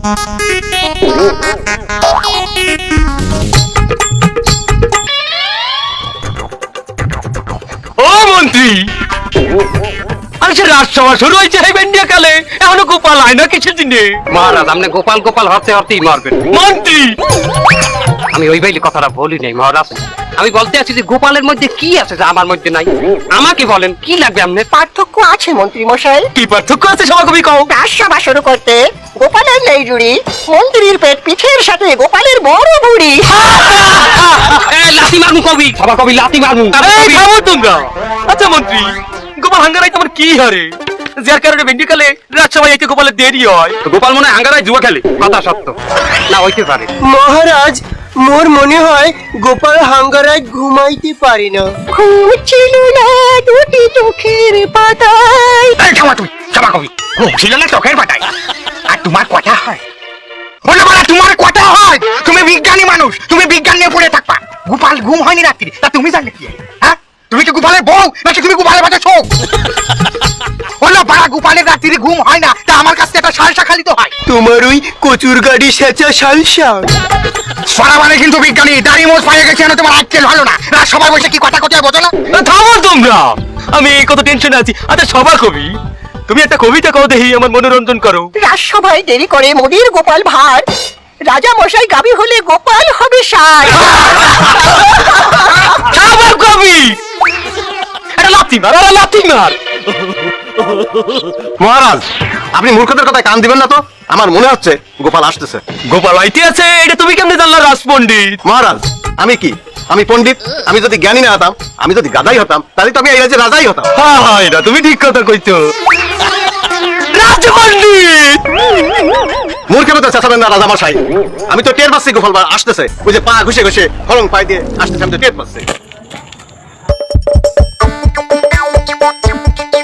ও মন্ত্রী, রাজসভা শুরু হয়েছে বেন্ডিয়া কালে, এখনো গোপাল হয় না কিছু দিনে। মহারাজ আপনি গোপাল গোপাল হতে হতেই মারবেন। মন্ত্রী, আমি ওই বাইলি কথাটা বলি নাই মহারাজ, আমি বলতে আছি যে গোপালের মধ্যে কি আছে যা আমার মধ্যে নাই। আমাকে বলেন কি লাগবে আপনার? পার্থক্য আছে মন্ত্রী মশাই। কি পার্থক্য আছে সভাকবি কও? রাজসভা শুরু করতে গোপালের নেই জুড়ি, মন্ত্রীর পেট পিঠের সাথে গোপালের বড় বুড়ি। লাথি মারমু কবি, সভা কবি লাথি মারমু। থামো তোমরা। আচ্ছা মন্ত্রী, গোপাল হাঙ্গারাই তোমার কি হারে যার কারণে বেন্ডি কালে রাজসভায় এতে গোপালের দেরি হয়? গোপাল মনে হয় আঙ্গারায় জুয়া খেলে। কথা সত্য না হইতে পারে মহারাজ, মোর মনে হয় গোপাল হাঙ্গারায় ঘুমাইতে পারি না। ঘুম ছিল না দুটি চোখের পাতায়। তুমি সভা কবি ছিল না চোখের পাতায়, আর তোমার কথা হয় বলে বলা তোমার কথা হয়। তুমি বিজ্ঞানী মানুষ, তুমি বিজ্ঞান নিয়ে পড়ে থাকবা। গোপাল ঘুম হয়নি রাত্রি, তা তুমি জানলে কি? হ্যাঁ, তুমি কি গোপালের বউ নাকি তুমি গোপালের বাচ্চা ছোক? বলো বাড়া, গোপালের রাত্রি ঘুম হয় না, তা আমার কাছে একটা সালসা খালি তো হয়। তোমার ওই কচুর গাড়ি সেচা সালসা। সারা মানে কিন্তু বিজ্ঞানী দাড়ি মোজ পাইয়ে গেছে, তোমার আজকেল ভালো না। সবাই বসে কি কথা কথা বোঝো না? থামো তোমরা, আমি কত টেনশনে আছি। আচ্ছা সভা কবি, তুমি একটা কবিতা কও দেখি, আমার মনোরঞ্জন করো। রাজসভায় দেরি করে মোদির গোপাল ভার, রাজা মশাই গাবি হলে গোপাল হবে সার। সভা কবি, এটা লাথি মার, এটা লাথি মার। মহারাজ, আপনি মূর্খদের কথায় কান দিবেন না তো। আমার মনে হচ্ছে গোপাল আসতেছে। গোপাল আইতে আছে, এটা তুমি কেমনে জানলা রাজপণ্ডিত? মহারাজ, আমি কি আমি পণ্ডিত? আমি যদি জ্ঞানী না হতাম, আমি যদি গাদাই হতাম, তাহলে তো আমি এই রাজ্যে রাজাই হতাম। হ্যাঁ, এটা তুমি ঠিক কথা কইছো। রাজপণ্ডিত, মূর্খের মতো চেঁচাবেন না রাজা মশাই। আমি তো টের পাচ্ছি গোপাল আসতেছে। ওই যে পা ঘুষে ঘুষে খরং পাই দিয়ে আসতেছে, আমি তো টের পাচ্ছি।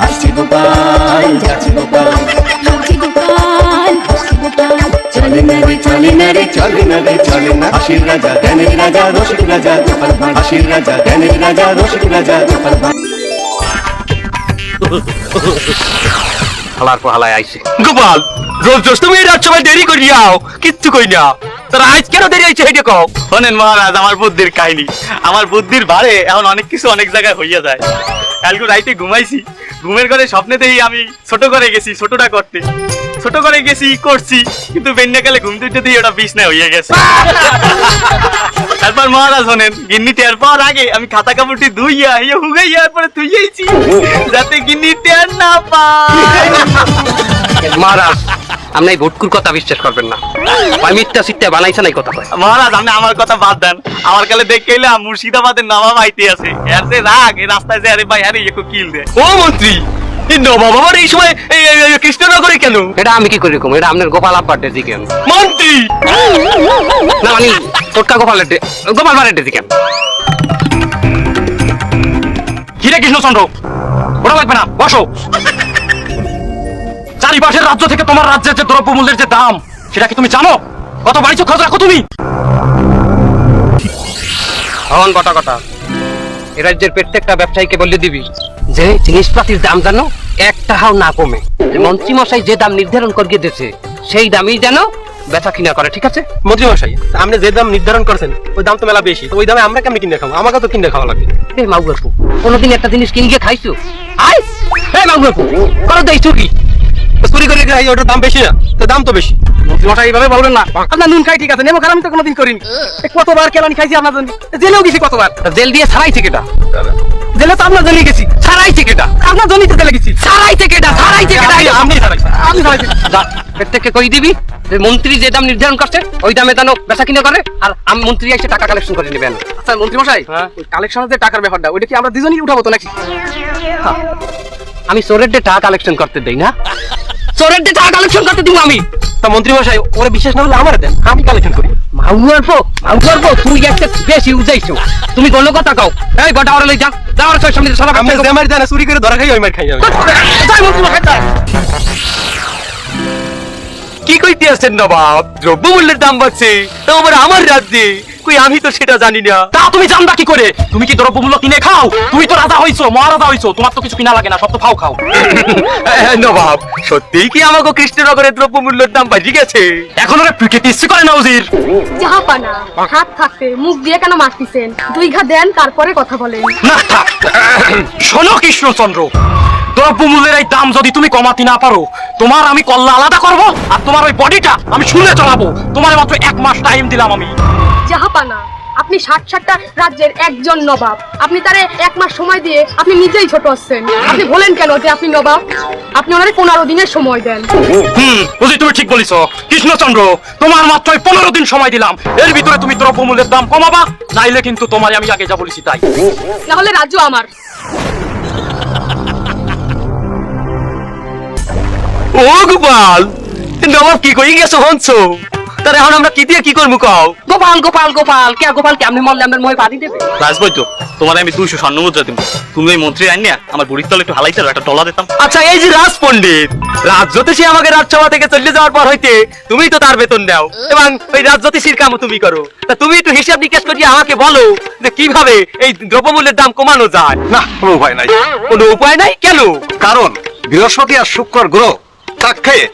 আসছে গোপাল, যাচ্ছে গোপাল, যাচ্ছে গোপাল, আসছে গোপাল। চলে না রে, চলে না রে, চলে না রে, চলে না। হাসির রাজা, জ্ঞানের রাজা, রসিক রাজা গোপাল ভাঁড়। হাসির রাজা, জ্ঞানের রাজা, রসিক রাজা গোপাল ভাঁড়। হালার পহালায় আইছে। গোপাল রোজ রোজ তুমি রাজসভায় দেরি করি যাও, কিচ্ছু কই না। তার আজ কেন দেরি হয়েছে এটা কও। শোনেন মহারাজ, আমার বুদ্ধির কাহিনী, আমার বুদ্ধির ভারে এখন অনেক কিছু অনেক জায়গায় হইয়া যায়। কালকে রাইতে ঘুমাইছি, ঘুমের ঘরে স্বপ্নেতেই আমি ছোট করে গেছি, ছোটটা করতে ছোট করে গেছি করছি, কিন্তু বেন্যাকালে ঘুম দিতে দিয়ে ওটা বিছনায় হইয়া গেছে। তারপর মহারাজ শোনেন, গিন্নি টের পাওয়ার আগে আমি খাতা কাপড়টি ধুইয়া ইয়ে হুগাইয়া পরে ধুইয়াইছি, যাতে গিন্নি টের না পায়। মহারাজ, আপনি এই ভুটকুর কথা বিশ্বাস করবেন না। ভাই মিথ্যা সিটটা বানাইছে নাই কথা কয়। মহারাজ আপনি আমার কথা বাদ দেন, আমার কালে দেখে এলাম মুর্শিদাবাদের নবাব আইতে আছে, এর যে রাগ এই রাস্তায় যে আরে ভাই আরে একটু কিল দে। ও মন্ত্রী, এই নবাব আবার এই সময় কৃষ্ণনগরে কেন? এটা আমি কি করে কম? এটা আপনার গোপাল আব্বার ডেজি কেন? মন্ত্রী, না মানে টোটকা গোপালের গোপাল বাড়ির ডেজি কেন? হিরে কৃষ্ণচন্দ্র, ওরা লাগবে না, বসো। চারিপাশের রাজ্য থেকে তোমার রাজ্যের যে দ্রব্যমূল্যের যে দাম, সেটা কি তুমি জানো? কত বাড়িতে খরচ রাখো তুমি? হন কটা কথা এ রাজ্যের প্রত্যেকটা ব্যবসায়ীকে বলে দিবি যে জিনিসপাতির দাম জানো এক টাকাও না কমে। মন্ত্রী মশাই যে দাম নির্ধারণ করিয়ে দিয়েছে সেই দামই যেন বেচা কিনা করে, ঠিক আছে? মন্ত্রী মশাই, আপনি যে দাম নির্ধারণ করছেন ওই দাম তো মেলা বেশি, তো ওই দামে আমরা কেমনি কিনে খাবো? আমাকে তো কিনে খাওয়া লাগবে। এই মাগুয়াপু, কোনোদিন একটা জিনিস কিনে গিয়ে খাইছো? আয় এই মাগুয়াপু, করো তো এই চুরি। চুরি করে খাই, ওটার দাম বেশি না? তো দাম তো বেশি। মন্ত্রী মশাই এইভাবে বলবেন না। আপনার নুন খাই ঠিক আছে, নেমো খারাপ আমি তো কোনোদিন করিনি। কতবার কেলানি খাইছি আপনার জন্য, জেলেও গেছি কতবার। জেল দিয়ে ছাড়াই থেকে এটা জেলে তো আপনার জন্য গেছি, ছাড়াই থেকে এটা আপনার জন্যই তো জেলে গেছি। ছাড়াই থেকে এটা ছাড়াই থেকে এটা আপনি ছাড়াইছেন, আপনি ছাড়াইছেন। যা প্রত্যেককে কই দিবি যে মন্ত্রী যে দাম নির্ধারণ করছে ওই দামে যেন বেচা কিনা করে, আর আমি মন্ত্রী এসে টাকা কালেকশন করে নেবেন। আচ্ছা মন্ত্রী মশাই, ওই কালেকশনের যে টাকার ব্যাপারটা ওইটা কি আমরা দুজনেই উঠাবো তো নাকি? আমি চোরের দিয়ে টাকা কালেকশন করতে দেই না, চোরের দিয়ে টাকা কালেকশন করতে দিব আমি। তা মন্ত্রী মশাই, ওরা বিশ্বাস না হলে আমার দেন, আমি কালেকশন করি। মাউয়ার পো তুই একটা বেশি উজাইছো। তুমি কোন কথা কও? এই গোটা ওরে লই যা, যাওয়ার সামনে সারা আমি যে মারি জানা চুরি করে ধরা খাই, ওই মার খাই আমি। যাই মন্ত্রী মশাই, যাই। কি কই দিয়েছেন নবাব, দ্রব্যমূল্যের দাম বাড়ছে, তা আবার আমার রাজ্যে। কই আমি তো সেটা জানি না। তা তুমি জানবা কি করে? তুমি কি দ্রব্যমূল্য কিনে খাও? তুমি তো রাজা হইছো, মহারাজা হইছো, তোমার তো কিছু কিনা লাগে না, সব তো খাও খাও। নবাব, সত্যিই কি আমাকে কৃষ্ণনগরের দ্রব্যমূল্যের দাম বাড়ি গেছে? এখন ওরা পিকেতে ইচ্ছে করে না উজির। জাহাপানা, হাত থাকতে মুখ দিয়ে কেন মারতেছেন? 2 ঘা দেন, তারপরে কথা বলেন। না থাক। শোনো কৃষ্ণচন্দ্র, দ্রব্যমূল্যের এই দাম যদি তুমি কমাতে না পারো, তোমার আমি কল্লা আলাদা করব, আর তোমার ওই বডিটা আমি শুনে চালাবো। তোমার মাত্র 1 মাস টাইম দিলাম আমি। জাহাপানা, আপনি 60টা রাজ্যের একজন নবাব, আপনি তারে 1 মাস সময় দিয়ে আপনি নিজেই ছোট হচ্ছেন। আপনি বলেন কেন যে আপনি নবাব? আপনি ওনারে 15 দিনের সময় দেন। বুঝি তুমি ঠিক বলিস কৃষ্ণচন্দ্র, তোমার মাত্র 15 দিন সময় দিলাম। এর ভিতরে তুমি দ্রব্যমূল্যের দাম কমাবা, নাইলে কিন্তু তোমার আমি আগে যা বলেছি তাই। তাহলে রাজ্য আমার। ও গোপাল, নবাব কি কই গেছো হনছো? তার এখন আমরা কি দিয়ে কি করবো কও? গোপাল গোপাল গোপাল, কে গোপাল কে আমি মরলে আমার মই বাড়ি দেবে? রাজবৈদ্য, তোমার আমি 200 স্বর্ণ মুদ্রা দিব। তুমি ওই মন্ত্রী আইন না আমার বুড়ির তলে একটু হালাইতে একটা ডলা দিতাম। আচ্ছা, এই যে রাজ পণ্ডিত, রাজজ্যোতিষী আমাকে রাজসভা থেকে চলে যাওয়ার পর হইতে তুমি তো তার বেতন দাও, এবং ওই রাজজ্যোতিষীর কামও তুমি করো। তা তুমি একটু হিসাব নিকাশ করিয়ে আমাকে বলো যে কিভাবে এই দ্রব্যমূল্যের দাম কমানো যায়। না, কোনো উপায় নাই। কোনো উপায় নাই কেন? কারণ বৃহস্পতি আর শুক্র গ্রহ তাক খেয়ে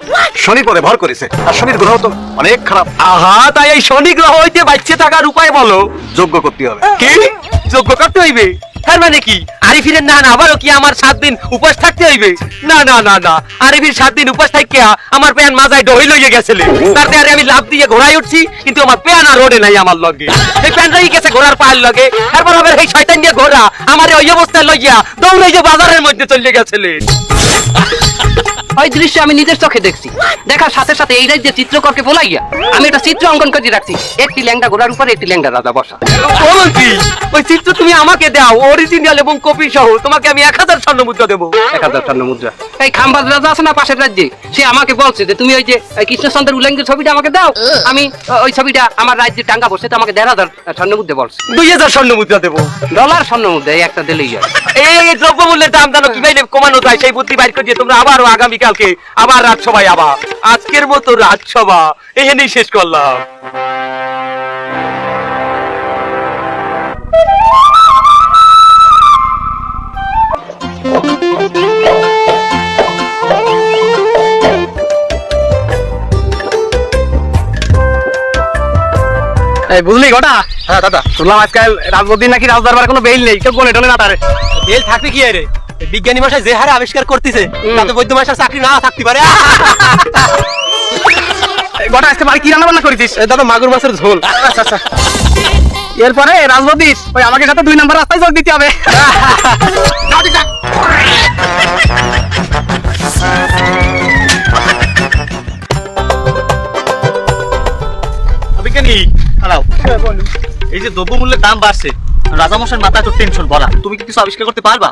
শনি পরে ভর করেছে, আর শনির গ্রহ তো অনেক খারাপ। আহা, তাই এই শনি গ্রহ হইতে বাঁচতে থাকার উপায় বলো। যোগ্য করতে হবে। কি যোগ্য করতে হইবে? তার মানে কি আরিফিরের না আবারও কি আমার 7 দিন উপোস থাকতে হইবে? না না না না, আরিফির 7 দিন উপোস থাকি আমার পেয়ান মাজায় ডহি লইয়ে গেছিলে। তার দেয়ারে আমি লাভ দিয়ে ঘোড়ায় উঠছি, কিন্তু আমার পেয়ান আর রোডে নাই আমার লগে। এই প্যান রই গেছে ঘোড়ার পায়ের লগে। তারপর আবার এই শয়তান দিয়ে ঘোড়া আমার ওই অবস্থায় লইয়া দৌড়ে যে বাজারের মধ্যে চলে গেছিলে। ওই দৃশ্য আমি নিজের চোখে দেখছি। দেখার সাথে সাথে এই রাজ্যের চিত্রকরকে বলাইয়া আমি একটা চিত্র অঙ্কন করে রাখছি। একটি ল্যাংড়া ঘোড়ার উপরে একটি ল্যাংড়া রাজা বসা। কি ওই চিত্র তুমি আমাকে দাও, অরিজিনাল এবং কপি সহ। তোমাকে আমি 1000 স্বর্ণ মুদ্রা দেবো। 1000 স্বর্ণ মুদ্রা। এই খাম্বাজ রাজা আছে না পাশের রাজ্যে, সে আমাকে বলছে যে তুমি ওই যে কৃষ্ণচন্দ্রের উল্লেঙ্গের ছবিটা আমাকে দাও, আমি ওই ছবিটা আমার রাজ্যে টাঙ্গা বসে, তো আমাকে 1500 স্বর্ণ মুদ্রা বলছে। 2000 স্বর্ণ মুদ্রা দেবো। ডলার স্বর্ণ মুদ্রা এই একটা দিলেই হয়। এই দ্রব্যমূল্যের দাম জানো কিভাবে কমানো যায়, সেই বুদ্ধি বাইর করে দিয়ে তোমরা আবারও আগামীকালকে আবার রাজসভায় আবার। আজকের মতো রাজসভা এখানেই শেষ করলাম। বুঝলি গোটা? হ্যাঁ দাদা, শুনলাম আজকাল রাজবদ্দিন নাকি রাজদরবার কোনো বেইল নেই, কেউ বলে টলে না তার। বেল থাকবে কি আরে? বিজ্ঞানী মশাই যে হারে আবিষ্কার করতেছে তাতে বৈদ্য মশাই চাকরি না থাকতে পারে। গোটা আজকে বাড়ি কি রান্না বান্না করেছিস? দাদা মাগুর মাছের ঝোল। আচ্ছা আচ্ছা। এরপরে রাজবদ্দিন ওই আমাকে সাথে 2 নম্বর রাস্তায় যোগ দিতে হবে। বিজ্ঞানী দাঁড়াও, এই যে দ্রব্যমূল্যের দাম বাড়ছে, রাজামশাইয়ের মাথায় তো টেনশন ভরা। তুমি কি কিছু আবিষ্কার করতে পারবা?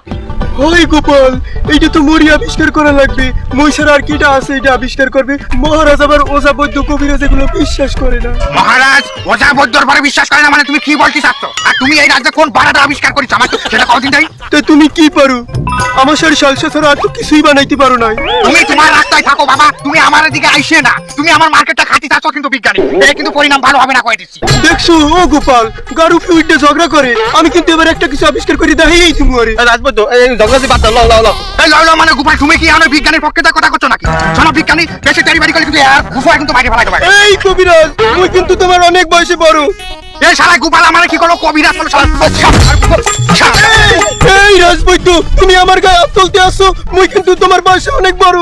ওই গোপাল, এইটা তো মরি আবিষ্কার করা লাগবে। মহিষার আর কিটা আছে এটা আবিষ্কার করবে। মহারাজ আবার ওঝা বৈদ্য কবিরাজ এগুলো বিশ্বাস করে না। মহারাজ ওঝা বৈদ্যর পরে বিশ্বাস করে না মানে তুমি কি বলতে চাচ্ছ? আর তুমি এই রাজ্যে কোন বাড়াটা আবিষ্কার করেছ আমার তো সেটা কতদিন যাই? তো তুমি কি পারো? আমার সারি সালসা ছাড়া আর তো কিছুই বানাইতে পারো নাই। তুমি তোমার রাস্তায় থাকো বাবা, তুমি আমার দিকে আইসে না। তুমি আমার মার্কেটটা খাতি চাচ্ছ কিন্তু বিজ্ঞানী, এই কিন্তু পরিণাম ভালো হবে না কয়ে দিচ্ছি। দেখছো ও গোপাল, গারু ফিউডে ঝগড়া করে। আমি কিন্তু এবার একটা কিছু আবিষ্কার করে দেখাই তুমি আরে। রাজবৈদ্য এই ঝগড়াতে বাদ দাও, লাও লাও লাও। এই লইলো মানে গোপাল, তুমি কি আমার বিজ্ঞানীর পক্ষে যা কথা করছো নাকি? শোনো বিজ্ঞানী, দেশে তেরি বাড়ি করে কিন্তু ঘুফো কিন্তু বাইরে ফেলাই দেবে। এই কবিরাজ, তুই কিন্তু তোমার অনেক বয়সে বড়। এই শালা গোপাল আমার কি কোনো কবিরাজ কোনো শালা? এই রাজবৈদ্য, তুমি আমার গায়ে হাত তুলতে আসছো। মুই কিন্তু তোমার বয়সে অনেক বড়।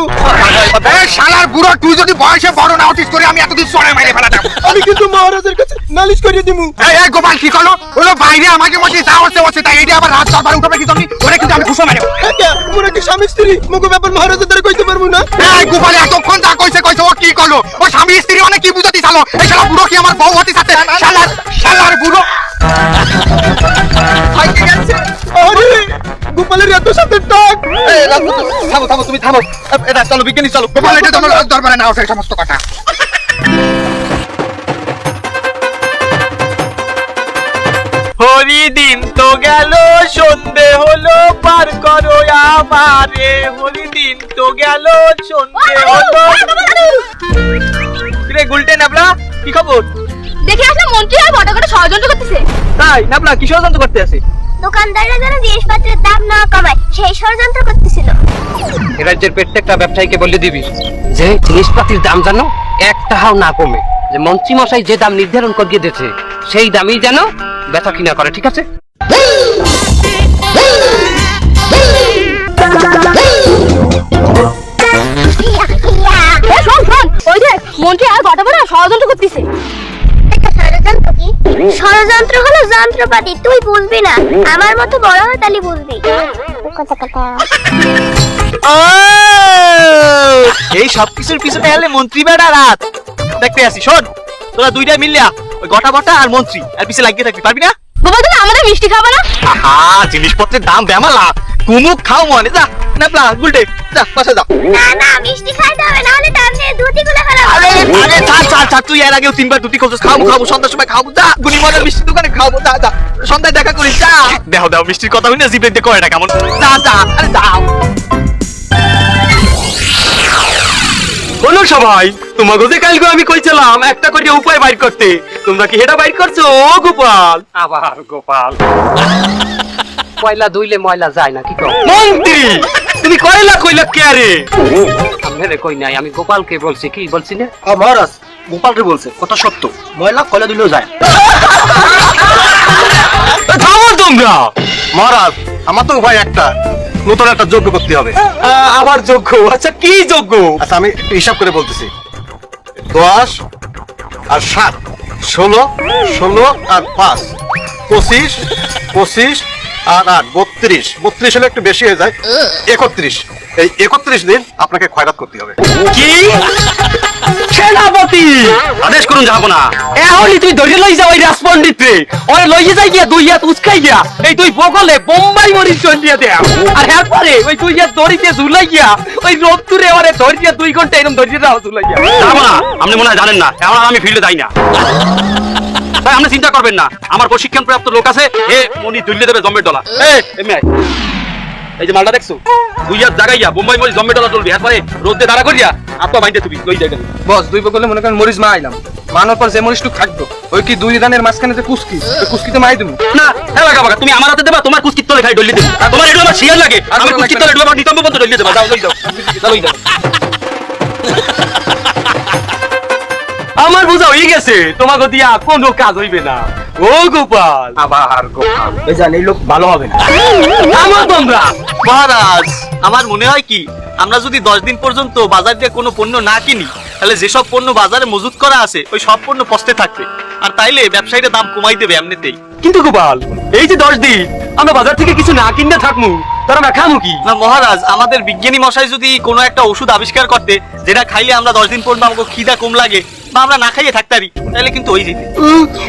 এই শালার বুড়ো, তুই যদি বয়সে বড় না হতিস করে আমি এতদিন সরে মেরে ফেলা দেবো। আমি কিন্তু মহারাজের কাছে নালিশ করিয়ে দিমু। এই গোপাল কি করলো? হলো বাইরে আমাকে মধ্যে যা হচ্ছে তাই এটা আবার রাত দরবার উঠবে কি তুমি? ওরে কিন্তু আমি ঘুষো মেরে। মোরা কি স্বামী স্ত্রী? মুগো ব্যাপার মহারাজের দ্বারা কইতে পারবো না। এই গোপাল এতক্ষণ যা কইছে ও কি করলো? ও স্বামী স্ত্রী অনেক কি বুঝাতে চালো? এই শালা বুড়ো কি আমার বউ হতে সাথে? শালার বুড়ো। আরে গোপালের এত সাথে টাক। থামো থামো, তুমি থামো। এটা চলো বিজ্ঞানী চলো। গোপাল এটা তোমার রাত দরবারে নাও সেই সমস্ত কথা। হরি দিন তো গেল, সন্ধে হলো, পার করো আমারে। হরি দিন তো গেল, সন্ধে হলো। আরে গুলটে নাবলা কি খবর? দেখে আসলে মন্ত্রী আর বটাঘাটে ষড়যন্ত্র করতেছে। তাই নাবলা কি ষড়যন্ত্র করতে আছে? দোকানদাররা যেন জিনিসপত্রের দাম না কমায় সেই ষড়যন্ত্র করতেছিল। এ রাজ্যের প্রত্যেকটা ব্যবসায়ীকে বলে দিবি যে জিনিসপাতির দাম যেন এক টাকাও না কমে, যে মন্ত্রী মশাই যে দাম নির্ধারণ করিয়ে দিয়েছে সেই দামই যেন বেচা কিনা করে, ঠিক আছে? শোন শোন, ওই যে মন্ত্রী আর বটাঘাটে ষড়যন্ত্র করতেছে। ষড়যন্ত্র কি? ষড়যন্ত্র হলো যন্ত্রপাতি, তুই বুঝবি না, আমার মতো বড় হয় তাহলে বুঝবি। এই সব কিছুর পিছনে হলে মন্ত্রী বেড়া রাত দেখতে আসি। শোন তোরা দুইটা মিলিয়া ওই গটা বটা আর মন্ত্রী আর পিছে লাগিয়ে থাকবি, পারবি না? বাবা তুমি আমাদের মিষ্টি খাবে না? আহা জিনিসপত্রের দাম বেমালা, কুমুক খাও মনে যা নাবলা গুলটে যা পাশে যা। না না, মিষ্টি খাইতে হবে, নাহলে দাম নিয়ে ধুতি গুলো ফেলা। আরে আরে ছাড় তুই এর আগেও 3বার দুটি খাওছিস, খাবো সন্ধ্যার সময় খাবো, যা গুনি মনের মিষ্টি দোকানে খাবো, যা সন্ধ্যায় দেখা করিস, যা। দাও মিষ্টির কথা হই না জিভে দিয়ে কয়টা কেমন, যা আরে যাও। বলো সবাই, তোমাকে যে কালকে আমি কইছিলাম একটা করে উপায় বাইর করতে, তোমরা কি হেটা বাইর করছো? ও গোপাল, আবার গোপাল, ময়লা ধুইলে ময়লা যায় না, কি কর? মন্ত্রী তুমি কইলা কে রে? আমি কই নাই, আমি গোপালকে বলছি। কি বলছি না? মহারাজ গোপালকে বলছে কথা সত্য, ময়লা কয়লা দিলেও যায়। থামো তোমরা। মহারাজ আমার তো উপায় একটা, নতুন একটা যজ্ঞ করতে হবে। আবার যোগ্য? আচ্ছা কি যোগ্য? আচ্ছা আমি একটু হিসাব করে বলতেছি, 10 আর 7 16, 16 আর 5 25, 25 আর 8 32, 32 হলে একটু বেশি হয়ে যায়, 31। এই 31 দিন আপনাকে খয়রাত করতে হবে। কি সেনাপতি আদেশ করুন যাবো না। এহলি তুই ধরে লই যা ওই রাজপণ্ডিত রে, ওরে লইয়ে যাই গিয়া 2 হাত উচকাই গিয়া এই তুই বগলে বোম্বাই মরিচ চন্ডিয়া দে, আর এরপরে ওই 2 হাত দড়িতে ঝুলাই গিয়া ওই রোদ্দুরে ওরে ধরিয়া 2 ঘন্টা এরকম ধরিয়ে দাও ঝুলাই গিয়া। যাবো না, আপনি মনে হয় জানেন না, এখন আমি ফিল্ডে যাই না। ভাই আপনি চিন্তা করবেন না, আমার প্রশিক্ষণ প্রাপ্ত লোক আছে, এ মনি তুললে দেবে জম্মের ডলা। এই যে মালটা দেখছো, 2 হাত জাগাইয়া বোম্বাই মরিচ জম্মের ডলা তুলবি, এরপরে রোদে দাঁড়া করিয়া আপা বাইন্দে তুমি লই যাই। বস 2 বগলে মনে করেন মরিচ মা আইলাম, মানার পর যে মরিচটুক থাকতো ওই কি 2 দানের মাঝখানে যে কুস্কি, ওই কুস্কিতে মাই দিমু না এলাকা বাবা, তুমি আমার হাতে দেবা, তোমার কুস্কির তলে খাই ডলি দেব। তোমার এটা আমার শিয়াল লাগে, আমি কুস্কির তলে ডলি আমার নিতম্ব বন্ধ ডলি দেব। যাও লই যাও লই যাও। আমার বোঝা হয়ে গেছে, তোমাকে দিয়া কোনো কাজ হইবে না। ও গোপাল, আবার গোপাল, এই জান এই লোক ভালো হবে না। আমার তোমরা মহারাজ আমার মনে হয় কি, আমরা যদি 10 দিন পর্যন্ত বাজার দিয়ে কোনো পণ্য না কিনি, তাহলে যেসব পণ্য বাজারে মজুত করা আছে ওই সব পণ্য পস্তে থাকবে, আর তাইলে ব্যবসায়ীরা দাম কমাই দেবে এমনিতেই। কিন্তু গোপাল এই যে 10 দিন আমরা বাজার থেকে কিছু না কিনতে থাকবো, তারা আমরা খামু কি? না মহারাজ, আমাদের বিজ্ঞানী মশাই যদি কোনো একটা ওষুধ আবিষ্কার করতে যেটা খাইলে আমরা 10 দিন পর্যন্ত আমাকে খিদা কম লাগে বা আমরা না খাইয়ে থাকতে পারি, তাহলে কিন্তু ওই যেতে।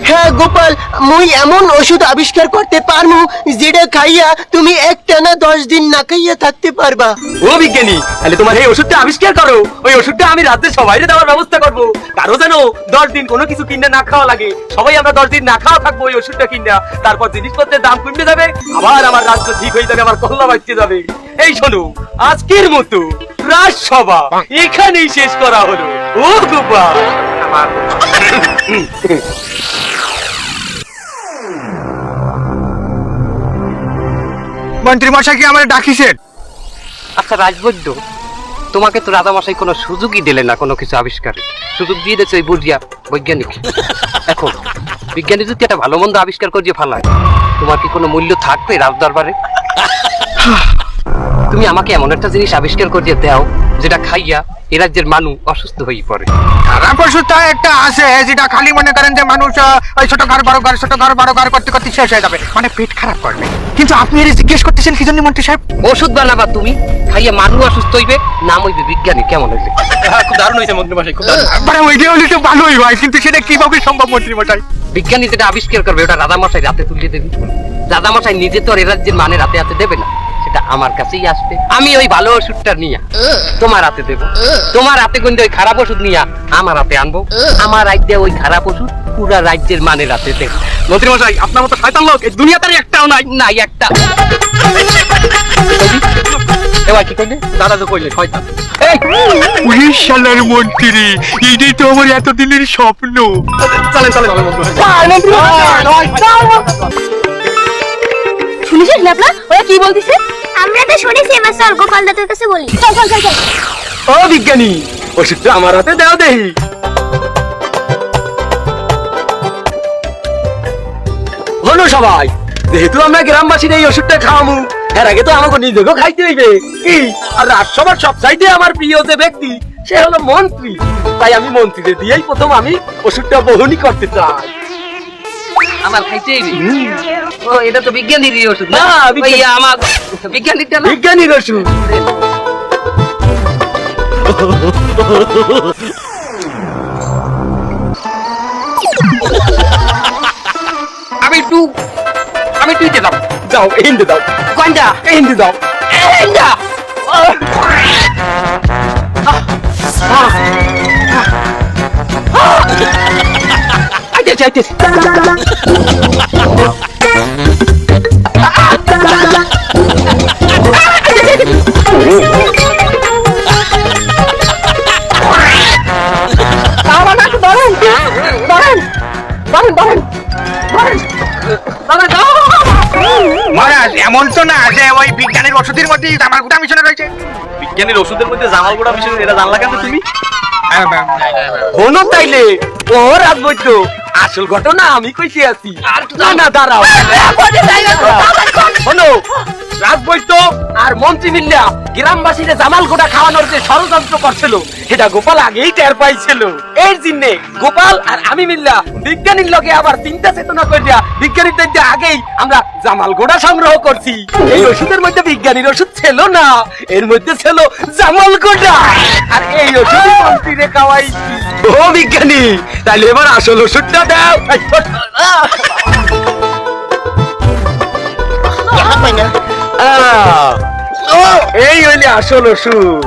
হ্যাঁ গোপাল, মুই এমন ওষুধ আবিষ্কার করতে পারমু যেটা খাইয়া তুমি একটানা 10 দিন না খাইয়া থাকতে পারবা। ও বিজ্ঞানী, তাহলে তোমার এই ওষুধটা আবিষ্কার করো, ওই ওষুধটা আমি রাতে সবাইরে দেওয়ার ব্যবস্থা করবো, কারো যেন 10 দিন কোনো কিছু কিনে না খাওয়া লাগে, সবাই আমরা 10 দিন না খাওয়া থাকবো ওই ওষুধটা কিনা, তারপর জিনিসপত্রের দাম কমে যাবে, আবার আমার রাজ্য ঠিক হয়ে যাবে, আমার কল্লা বাঁচতে যাবে। এই শোনো, আজকের মতো রাজসভা এখানেই শেষ করা হলো। ও গোপাল, মন্ত্রী মশাই কি আমার ডাকিছেন? আচ্ছা রাজবৈদ্য, তোমাকে তো রাজামশাই কোনো সুযোগই দিলেন না কোনো কিছু আবিষ্কার, সুযোগ দিয়ে দিয়েছে ওই বুঝিয়া বৈজ্ঞানিক। এখন বিজ্ঞানী যদি একটা ভালো মন্দ আবিষ্কার করিয়ে ফেলায়, তোমার কি কোনো মূল্য থাকবে রাজ দরবারে? তুমি আমাকে এমন একটা জিনিস আবিষ্কার করিয়ে দাও যেটা খাইয়া এ রাজ্যের মানুষ অসুস্থ হয়ে পড়ে। খারাপ ওষুধটা একটা আছে যেটা খালি মনে করেন যে মানুষ ওই ছোট ঘর বড় ঘর ছোট ঘর বড় ঘর করতে করতে শেষ হয়ে যাবে, মানে পেট খারাপ করবে। কিন্তু আপনি এর জিজ্ঞেস করতেছেন কি জন্য মন্ত্রী সাহেব? ওষুধ বানাবা তুমি, খাইয়া মানুষ অসুস্থ হইবে, নাম হইবে বিজ্ঞানী। কেমন হইবে? খুব দারুণ হয়েছে মন্ত্রী মশাই, খুব দারুণ। মানে ওইটা হলে তো ভালোই হয়, কিন্তু সেটা কিভাবে সম্ভব মন্ত্রী মশাই? বিজ্ঞানী যেটা আবিষ্কার করবে ওটা রাজামশাই রাতে তুলে দেবে। রাজামশাই নিজে তো আর এ রাজ্যের মানে রাতে হাতে দেবে না, সেটা আমার কাছেই আসবে। আমি ওই ভালো ওষুধটা নিয়ে তোমার হাতে দেবো, তোমার হাতে কিন্তু ওই খারাপ ওষুধ নিয়ে আমার হাতে আনবো, আমার রাজ্যে ওই খারাপ ওষুধ পুরা রাজ্যের মানে রাতে দেবো। মন্ত্রী মশাই আপনার মতো শয়তান লোক এই দুনিয়াতে একটাও নাই। নাই একটা। এবার কি করলে? দাদা তো কইলে শয়তান। এই ওরে শালার মন্ত্রী, এটাই তো আমার এতদিনের স্বপ্ন। চলেন চলেন চলেন বন্ধু। শুনেছিস ল্যাপলা ওরা কি বলতিছে? আমরা তো শুনেছি এবার চল গোপাল দাদার কাছে বলি। চল চল চল চল। ও বিজ্ঞানী, ওষুধটা আমার হাতে দাও দেহি। হলো সবাই, যেহেতু আমরা গ্রামবাসীর এই ওষুধটা খাওয়ামু, এর আগে তো আমাকে নিজেকেও খাইতে হইবে। কি আর রাজসভার সবচাইতে আমার প্রিয় যে ব্যক্তি সে হলো মন্ত্রী, তাই আমি মন্ত্রীদের দিয়েই প্রথম আমি ওষুধটা বহনি করতে চাই। আমার খাইতেই ও এটা তো বিজ্ঞানীর ওষুধ না? না, বিজ্ঞানী- ওই আমার বিজ্ঞানীরটা না? বিজ্ঞানীর ওষুধ। আমি একটু যেতাম। যাও হিন্দি দাও, কোনটা? হিন্দি দাও। এইটা আইতেছি আইতেছি। মহারাজ, এমন তো না যে ওই বিজ্ঞানের ওষুধের মধ্যে আমার গোটা মিশনে রয়েছে। বিজ্ঞানীর ওষুধের মধ্যে জামাল গোড়া মিশন, এটা জানলা কেন তুমি? হনো তাইলে ও রাজবৈদ্য, আসল ঘটনা আমি কইতে আছি। না না দাঁড়াও, হনো রাজবৈদ্য আর মন্ত্রী মিল্লা গ্রামবাসীরা জামাল গোটা খাওয়ানোর যে ষড়যন্ত্র করছিল সেটা গোপাল আগেই টের পাইছিল। এর জন্য গোপাল আর আমি মিল্লা বিজ্ঞানীর লগে আবার চিন্তা চেতনা করিয়া বিজ্ঞানীদের দিয়ে আগেই আমরা জামাল গোড়া সংগ্রহ করছি। এই ওষুধের মধ্যে বিজ্ঞানীর ওষুধ ছিল না, এর মধ্যে ছিল জামাল গোড়া, আর এই ওষুধ মন্ত্রীরে খাওয়াইছি। ও বিজ্ঞানী, তাহলে এবার আসল ওষুধটা দাও। এই হইলে আসল ওষুধ।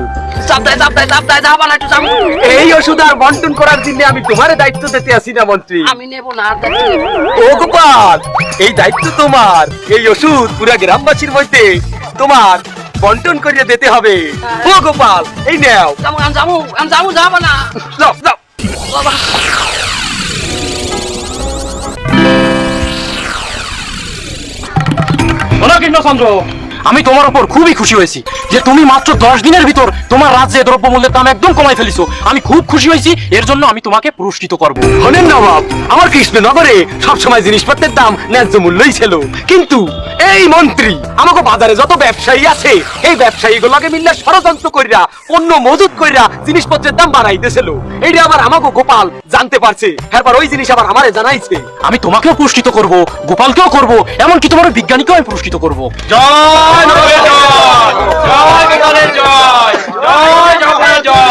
চাপদায় চাপদায় চাপদায় যাবা না একটু যাবো। এই ওষুধ আর বন্টন করার জন্য আমি তোমার দায়িত্ব দিতে আসি না মন্ত্রী। আমি নেবো না আর দেখতে নেবো। ও গোপাল, এই দায়িত্ব তোমার। এই ওষুধ পুরা গ্রামবাসীর মধ্যে তোমার বন্টন করিয়ে দিতে হবে। ও গোপাল, এই নাও। যাবো আমি যাবো না। যাও যাও। বাবা চন্দ্র, আমি তোমার উপর খুবই খুশি হয়েছি যে তুমি মাত্র 10 দিনের ভিতর তোমার রাজ্যে দ্রব্যমূল্যের দাম একদম কমাই ফেলিছো। আমি খুব খুশি হয়েছি, এর জন্য আমি তোমাকে পুরস্কৃত করব। হলেন নবাব, আমার কৃষ্ণনগরে সবসময় জিনিসপত্রের দাম ন্যায্য মূল্যই ছিল, কিন্তু এই মন্ত্রী আমাকে বাজারে যত ব্যবসায়ী আছে এই ব্যবসায়ীগুলোকে মিললে ষড়যন্ত্র কইরা পণ্য মজুত কইরা জিনিসপত্রের দাম বাড়াইতেছিল। এইটা আবার আমাকে গোপাল জানতে পারছে, এরপর ওই জিনিস আবার আমারে জানাইছে। আমি তোমাকেও পুরস্কৃত করব, গোপালকেও করব, এমনকি তোমার বিজ্ঞানীকেও আমি পুরস্কৃত করব। জয় জয় জয় জয় জয় জয় জয়